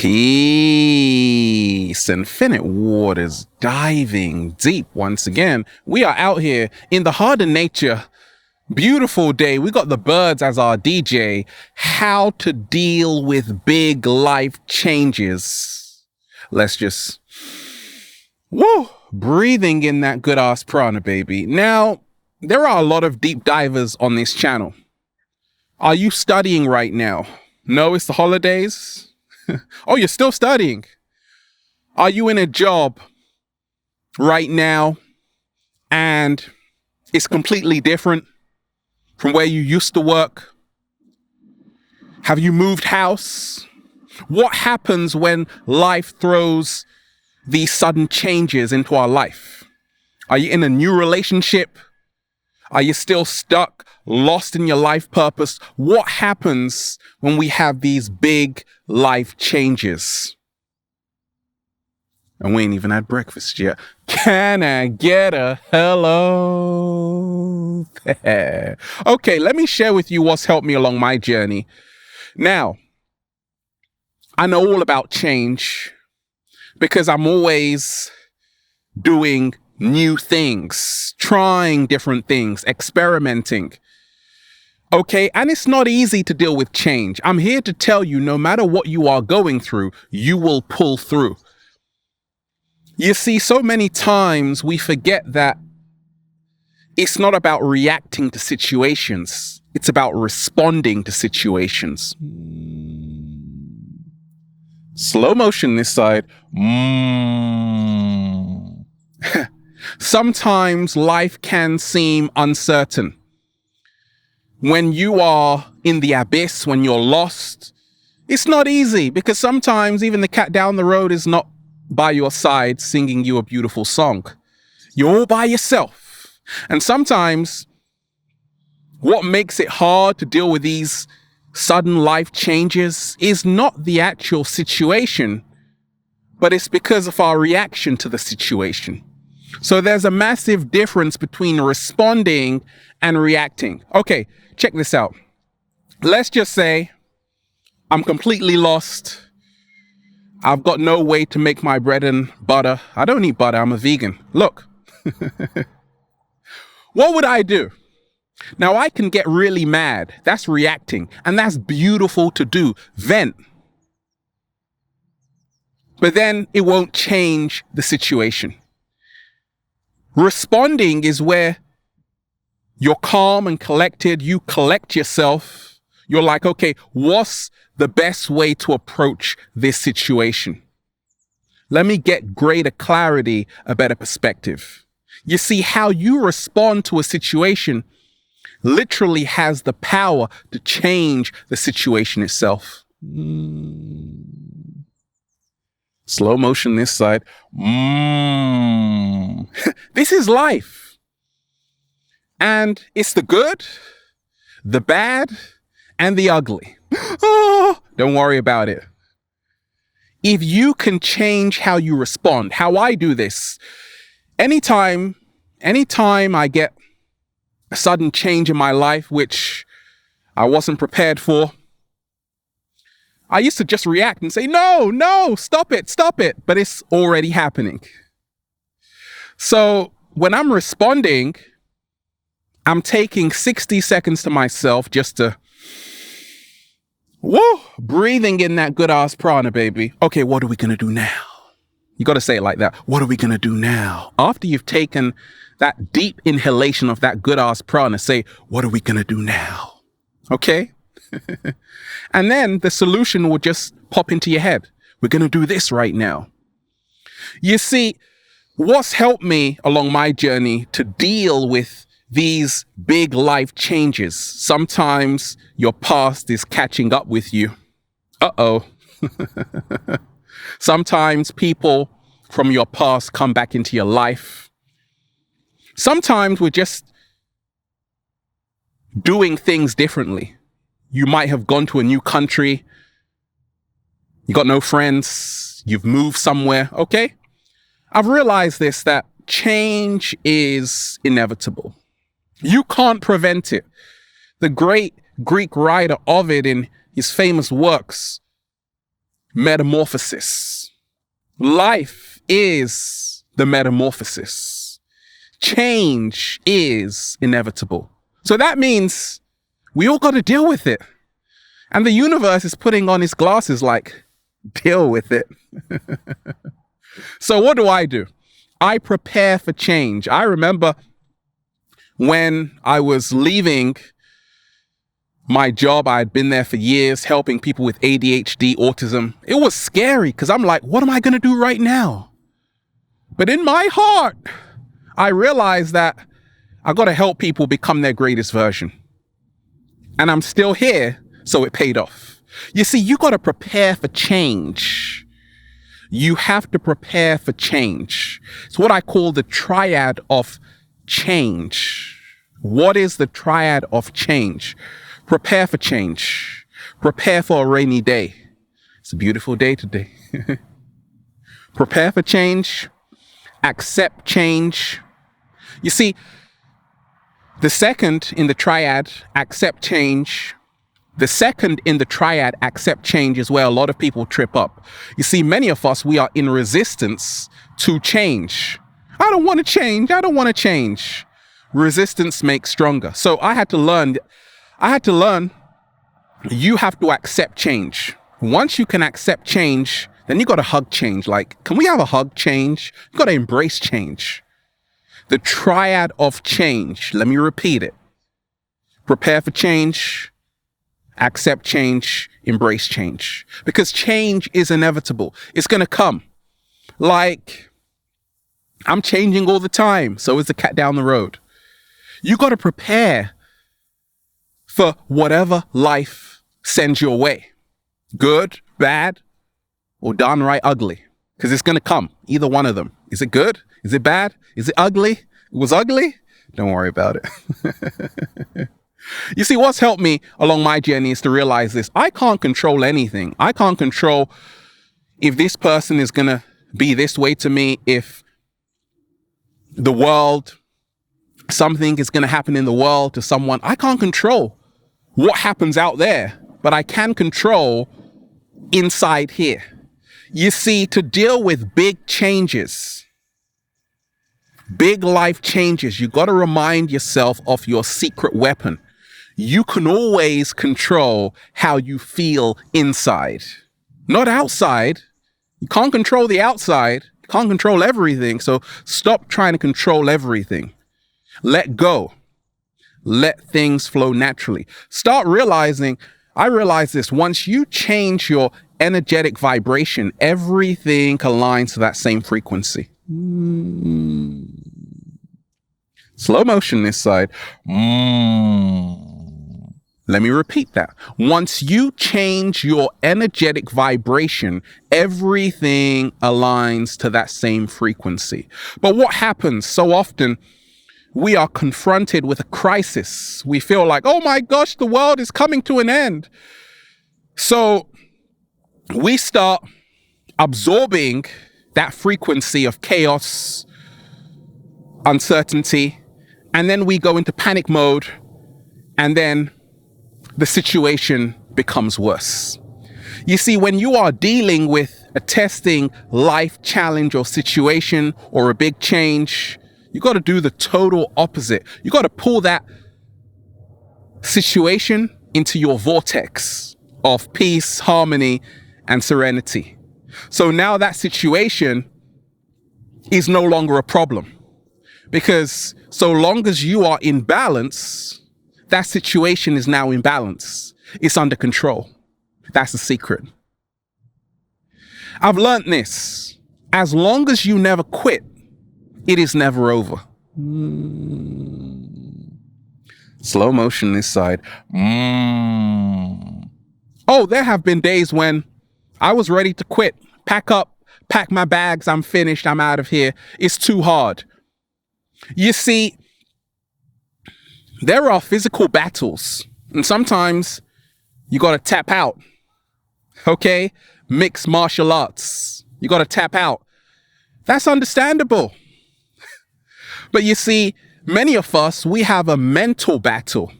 Peace, infinite waters, diving deep once again. We are out here in the heart of nature. Beautiful day. We got the birds as our DJ. How to deal with big life changes. Let's just, breathing in that good ass prana, baby. Now, there are a lot of deep divers on this channel. Are you studying right now? No, it's the holidays. Oh, you're still studying. Are you in a job right now and it's completely different from where you used to work? Have you moved house? What happens when life throws these sudden changes into our life? Are you in a new relationship? Are you still stuck, lost in your life purpose? What happens when we have these big life changes? And we ain't even had breakfast yet. Can I get a hello there? Okay, let me share with you what's helped me along my journey. Now, I know all about change because I'm always doing new things, trying different things, experimenting. Okay, and it's not easy to deal with change. I'm here to tell you, no matter what you are going through, you will pull through. You see, so many times we forget that it's not about reacting to situations. It's about responding to situations. Slow motion this side. Sometimes life can seem uncertain. When you are in the abyss, when you're lost, it's not easy because sometimes even the cat down the road is not by your side singing you a beautiful song. You're all by yourself. And sometimes what makes it hard to deal with these sudden life changes is not the actual situation, but it's because of our reaction to the situation. So there's a massive difference between responding and reacting. Okay, check this out. Let's just say I'm completely lost. I've got no way to make my bread and butter. I don't eat butter. I'm a vegan. Look. What would I do? Now, I can get really mad. That's reacting. And that's beautiful to do. Vent. But then it won't change the situation. Responding is where you're calm and collected. You collect yourself. You're like, okay, what's the best way to approach this situation? Let me get greater clarity, a better perspective. You see, how you respond to a situation literally has the power to change the situation itself. Slow motion this side. This is life. And it's the good, the bad, and the ugly. Oh, don't worry about it. If you can change how you respond, how I do this, anytime I get a sudden change in my life, which I wasn't prepared for, I used to just react and say, no, stop it. But it's already happening. So when I'm responding, I'm taking 60 seconds to myself just to, breathing in that good ass prana, baby. Okay, what are we going to do now? You got to say it like that. What are we going to do now? After you've taken that deep inhalation of that good ass prana, say, what are we going to do now? Okay? And then the solution will just pop into your head. We're going to do this right now. You see, what's helped me along my journey to deal with these big life changes? Sometimes your past is catching up with you. Uh-oh. Sometimes people from your past come back into your life. Sometimes we're just doing things differently. You might have gone to a new country. You got no friends. You've moved somewhere. Okay? I've realized this, that change is inevitable. You can't prevent it. The great Greek writer Ovid, in his famous works, metamorphosis. Life is the metamorphosis. Change is inevitable. So that means we all got to deal with it. And the universe is putting on its glasses like, deal with it. So what do? I prepare for change. I remember when I was leaving my job, I had been there for years, helping people with ADHD, autism. It was scary because I'm like, what am I going to do right now? But in my heart, I realized that I got to help people become their greatest version. And I'm still here, so it paid off. You see, you got to prepare for change. You have to prepare for change. It's what I call the Triad of Change. What is the Triad of Change? Prepare for change. Prepare for a rainy day. It's a beautiful day today. Prepare for change. Accept change. You see, the second in the triad, accept change. The second in the triad, accept change, is where a lot of people trip up. You see, many of us, we are in resistance to change. I don't want to change. I don't want to change. Resistance makes stronger. So I had to learn, you have to accept change. Once you can accept change, then you got to hug change. Like, can we have a hug change? You got to embrace change. The Triad of Change. Let me repeat it. Prepare for change. Accept change, embrace change. Because change is inevitable. It's going to come. Like, I'm changing all the time. So is the cat down the road. You got to prepare for whatever life sends your way. Good, bad, or downright ugly. Because it's going to come. Either one of them. Is it good? Is it bad? Is it ugly? It was ugly? Don't worry about it. You see, what's helped me along my journey is to realize this. I can't control anything. I can't control if this person is going to be this way to me, if the world, something is going to happen in the world to someone. I can't control what happens out there, but I can control inside here. You see, to deal with big changes, big life changes, you got to remind yourself of your secret weapon. You can always control how you feel inside, not outside. You can't control the outside. You can't control everything. So stop trying to control everything. Let go. Let things flow naturally. Start realizing, I realize this, once you change your energetic vibration, everything aligns to that same frequency. Slow motion this side. Let me repeat that. Once you change your energetic vibration, everything aligns to that same frequency. But what happens so often, we are confronted with a crisis. We feel like, oh my gosh, the world is coming to an end. So we start absorbing that frequency of chaos, uncertainty, and then we go into panic mode, and then the situation becomes worse. You see, when you are dealing with a testing life challenge or situation or a big change, you got to do the total opposite. You got to pull that situation into your vortex of peace, harmony, and serenity. So now that situation is no longer a problem, because so long as you are in balance, that situation is now in balance. It's under control. That's the secret. I've learned this. As long as you never quit, it is never over. Slow motion this side. Oh, there have been days when I was ready to quit. Pack up, pack my bags. I'm finished. I'm out of here. It's too hard. You see, there are physical battles, and sometimes you got to tap out. Okay? Mixed martial arts. You got to tap out. That's understandable. But you see, many of us, we have a mental battle,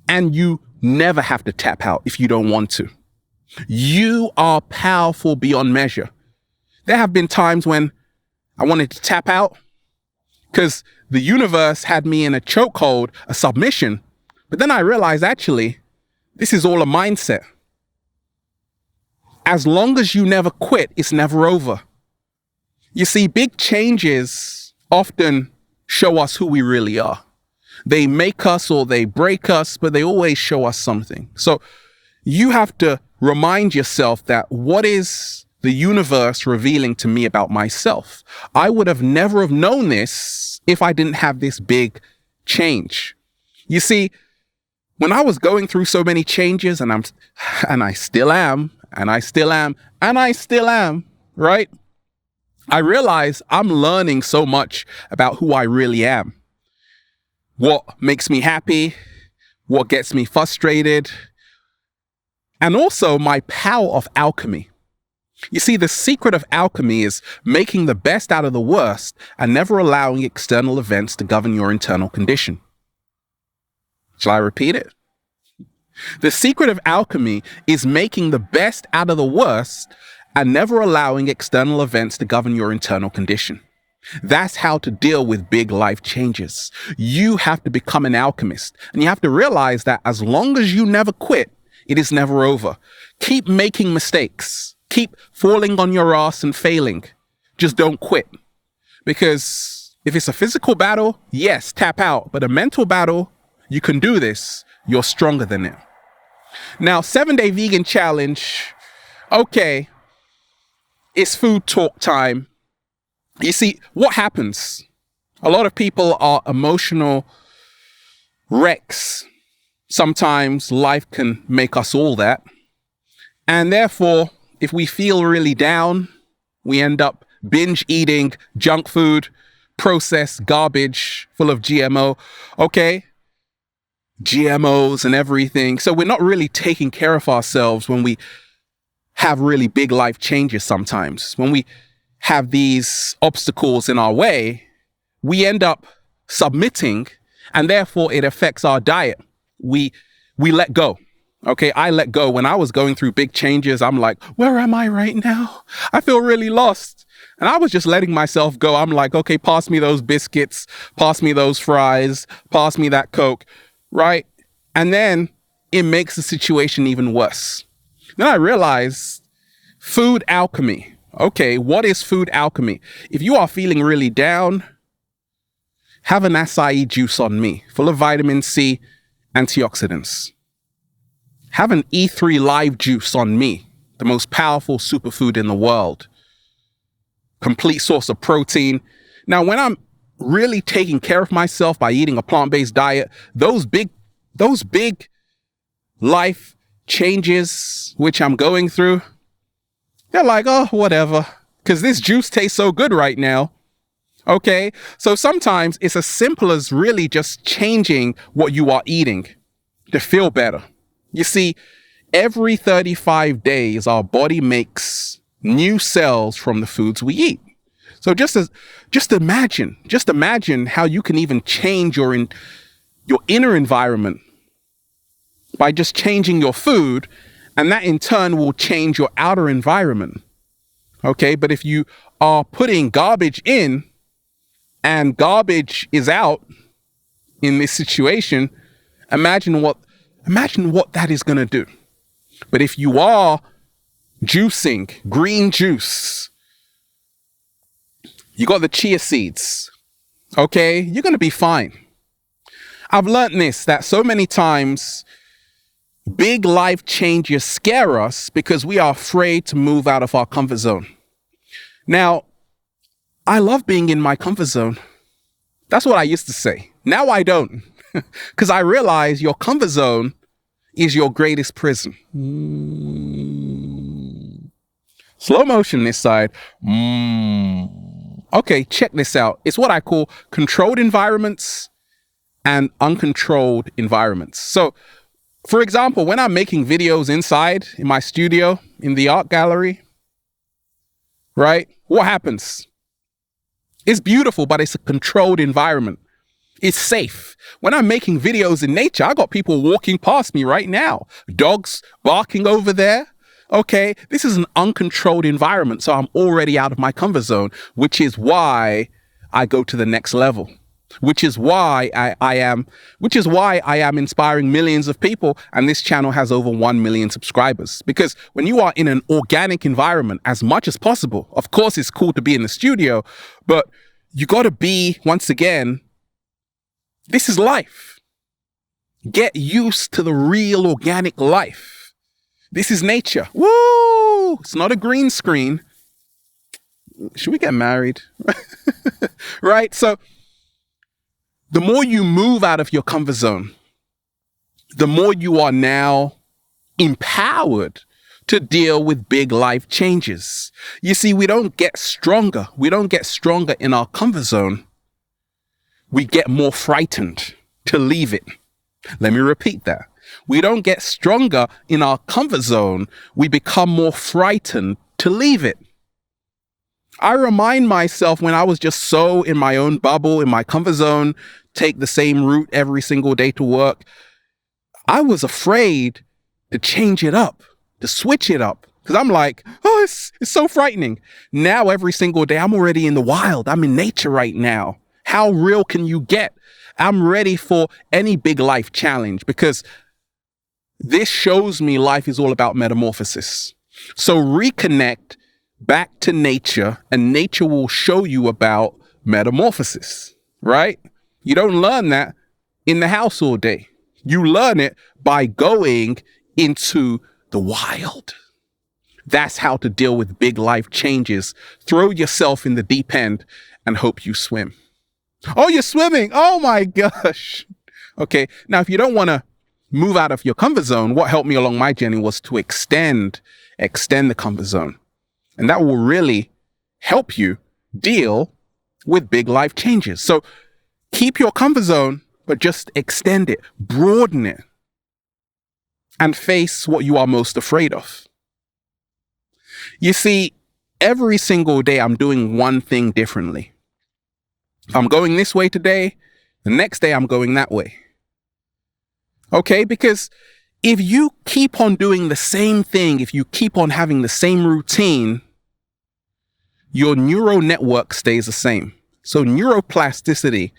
and you never have to tap out if you don't want to. You are powerful beyond measure. There have been times when I wanted to tap out because the universe had me in a chokehold, a submission. But then I realized, actually, this is all a mindset. As long as you never quit, it's never over. You see, big changes often show us who we really are. They make us or they break us, but they always show us something. So you have to remind yourself that what is the universe revealing to me about myself? I would have never have known this if I didn't have this big change. You see, when I was going through so many changes, and I still am, right? I realize I'm learning so much about who I really am. What makes me happy, what gets me frustrated, and also my power of alchemy. You see, the secret of alchemy is making the best out of the worst and never allowing external events to govern your internal condition. Shall I repeat it? The secret of alchemy is making the best out of the worst and never allowing external events to govern your internal condition. That's how to deal with big life changes. You have to become an alchemist, and you have to realize that as long as you never quit, it is never over. Keep making mistakes. Keep falling on your ass and failing. Just don't quit. Because if it's a physical battle, yes, tap out. But a mental battle, you can do this. You're stronger than it. Now, 7-day vegan challenge. Okay, it's food talk time. You see, what happens? A lot of people are emotional wrecks. Sometimes life can make us all that. And therefore, if we feel really down, we end up binge eating junk food, processed garbage full of GMO. Okay? GMOs and everything. So we're not really taking care of ourselves when we have really big life changes sometimes. When we have these obstacles in our way, we end up submitting, and therefore it affects our diet. We let go. Okay, I let go. When I was going through big changes, I'm like, where am I right now? I feel really lost. And I was just letting myself go. I'm like, okay, pass me those biscuits, pass me those fries, pass me that Coke, right? And then it makes the situation even worse. Then I realized food alchemy. Okay, what is food alchemy? If you are feeling really down, have an acai juice on me, full of vitamin C, antioxidants. Have an E3 live juice on me, the most powerful superfood in the world. Complete source of protein. Now, when I'm really taking care of myself by eating a plant-based diet, those big life changes which I'm going through, they're like, oh, whatever, because this juice tastes so good right now. Okay, so sometimes it's as simple as really just changing what you are eating to feel better. You see, every 35 days, our body makes new cells from the foods we eat. So just imagine how you can even change your inner environment by just changing your food, and that in turn will change your outer environment. Okay, but if you are putting garbage in and garbage is out in this situation, imagine what that is going to do. But if you are juicing green juice, you got the chia seeds, okay, you're going to be fine. I've learned this, that so many times big life changes scare us because we are afraid to move out of our comfort zone. Now, I love being in my comfort zone. That's what I used to say. Now I don't, because I realize your comfort zone is your greatest prison. Slow motion this side. Okay, check this out. It's what I call controlled environments and uncontrolled environments. So, for example, when I'm making videos inside in my studio, in the art gallery, right? What happens? It's beautiful, but it's a controlled environment. It's safe. When I'm making videos in nature, I got people walking past me right now. Dogs barking over there. Okay, this is an uncontrolled environment, so I'm already out of my comfort zone, which is why I go to the next level. Which is why I am inspiring millions of people, and this channel has over 1 million subscribers. Because when you are in an organic environment as much as possible, of course it's cool to be in the studio, but you got to be, once again, this is life. Get used to the real organic life. This is nature. Woo! It's not a green screen. Should we get married? Right? So the more you move out of your comfort zone, the more you are now empowered to deal with big life changes. You see, we don't get stronger. We don't get stronger in our comfort zone. We get more frightened to leave it. Let me repeat that. We don't get stronger in our comfort zone. We become more frightened to leave it. I remind myself when I was just so in my own bubble, in my comfort zone, take the same route every single day to work. I was afraid to change it up, to switch it up. Because I'm like, oh, it's so frightening. Now every single day, I'm already in the wild. I'm in nature right now. How real can you get? I'm ready for any big life challenge because this shows me life is all about metamorphosis. So reconnect back to nature, and nature will show you about metamorphosis, right? You don't learn that in the house all day. You learn it by going into the wild. That's how to deal with big life changes. Throw yourself in the deep end and hope you swim. Oh, you're swimming. Oh my gosh. Okay. Now, if you don't want to move out of your comfort zone, what helped me along my journey was to extend the comfort zone. And that will really help you deal with big life changes. So keep your comfort zone, but just extend it, broaden it, and face what you are most afraid of. You see, every single day I'm doing one thing differently. If I'm going this way today, the next day I'm going that way. Okay, because if you keep on doing the same thing, if you keep on having the same routine, your neural network stays the same. So neuroplasticity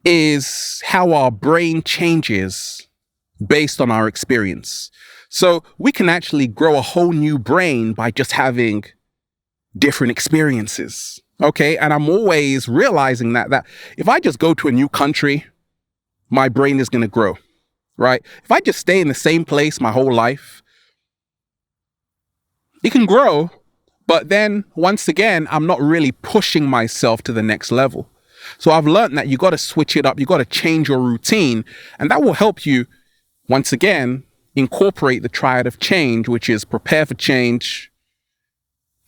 is how our brain changes based on our experience. So we can actually grow a whole new brain by just having different experiences. Okay, and I'm always realizing that if I just go to a new country, my brain is going to grow, right? If I just stay in the same place my whole life, it can grow. But then once again, I'm not really pushing myself to the next level. So I've learned that you got to switch it up. You got to change your routine, and that will help you once again incorporate the Triad of Change, which is prepare for change,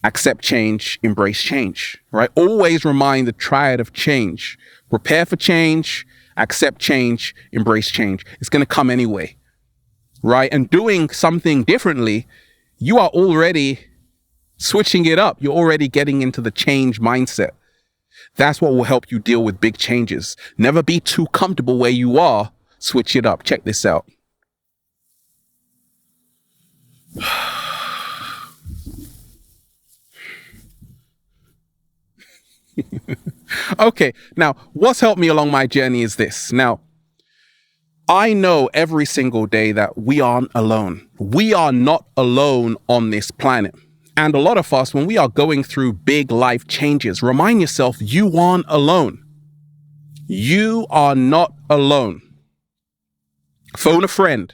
accept change, embrace change, right? Always remind the Triad of Change. Prepare for change, accept change, embrace change. It's going to come anyway, right? And doing something differently, you are already switching it up. You're already getting into the change mindset. That's what will help you deal with big changes. Never be too comfortable where you are. Switch it up. Check this out. Okay, now what's helped me along my journey is this. Now, I know every single day that we aren't alone. We are not alone on this planet. And a lot of us, when we are going through big life changes, remind yourself you aren't alone. You are not alone. Phone a friend.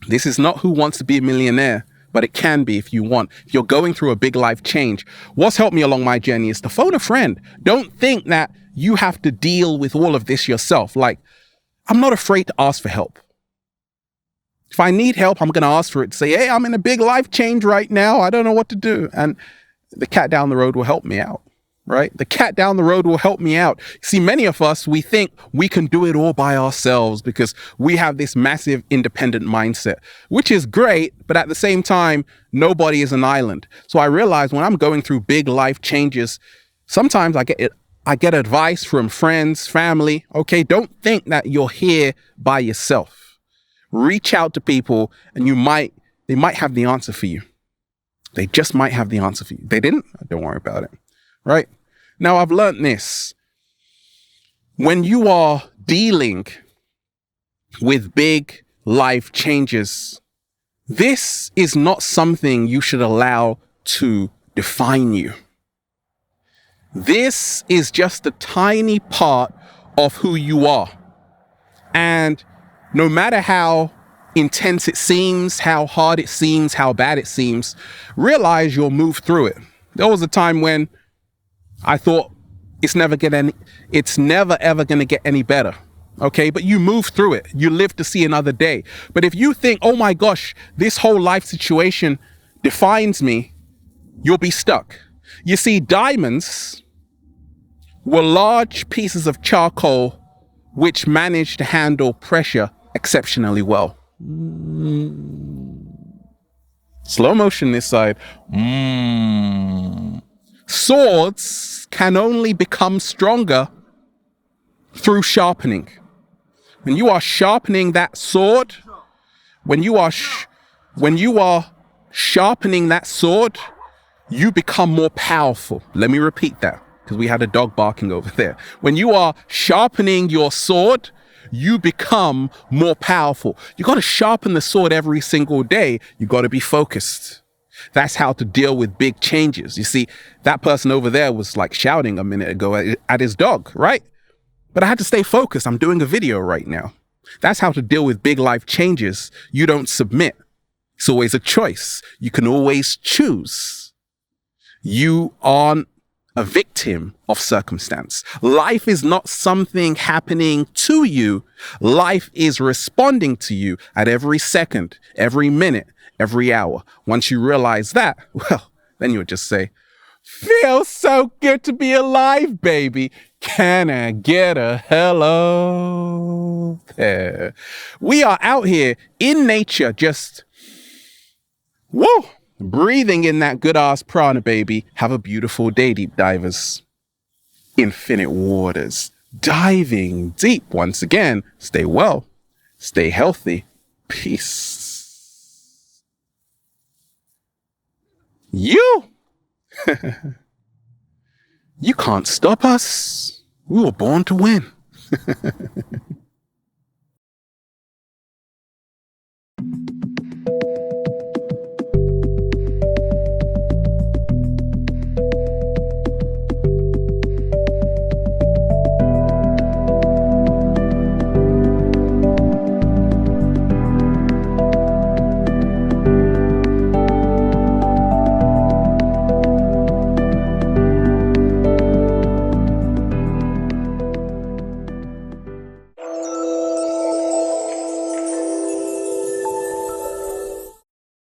This is not Who Wants to Be a Millionaire, but it can be if you want. If you're going through a big life change, what's helped me along my journey is to phone a friend. Don't think that you have to deal with all of this yourself. Like, I'm not afraid to ask for help. If I need help, I'm going to ask for it. Say, hey, I'm in a big life change right now. I don't know what to do. And the cat down the road will help me out, right? The cat down the road will help me out. See, many of us, we think we can do it all by ourselves because we have this massive independent mindset, which is great. But at the same time, nobody is an island. So I realize when I'm going through big life changes, sometimes I get advice from friends, family. Okay, don't think that you're here by yourself. Reach out to people and they might have the answer for you. They just might have the answer for you. They didn't? Don't worry about it. Right? Now, I've learned this. When you are dealing with big life changes, this is not something you should allow to define you. This is just a tiny part of who you are. And no matter how intense it seems, how hard it seems, how bad it seems, realize you'll move through it. There was a time when I thought it's never ever going to get any better. Okay, but you move through it. You live to see another day. But if you think, oh my gosh, this whole life situation defines me, you'll be stuck. You see, diamonds were large pieces of charcoal which managed to handle pressure exceptionally well. Slow motion this side. Swords can only become stronger through sharpening. When you are sharpening that sword, when you are sharpening that sword, you become more powerful. Let me repeat that, because we had a dog barking over there. When you are sharpening your sword, you become more powerful. You got to sharpen the sword every single day. You got to be focused. That's how to deal with big changes. You see, that person over there was like shouting a minute ago at his dog, right? But I had to stay focused. I'm doing a video right now. That's how to deal with big life changes. You don't submit. It's always a choice. You can always choose. You aren't a victim of circumstance. Life is not something happening to you. Life is responding to you at every second, every minute, every hour. Once you realize that, well, then you'll just say, feels so good to be alive, baby. Can I get a hello there? We are out here in nature, just, whoa, breathing in that good ass prana, baby. Have a beautiful day, deep divers. Infinite waters, diving deep once again. Stay well, stay healthy. Peace. You can't stop us. We were born to win.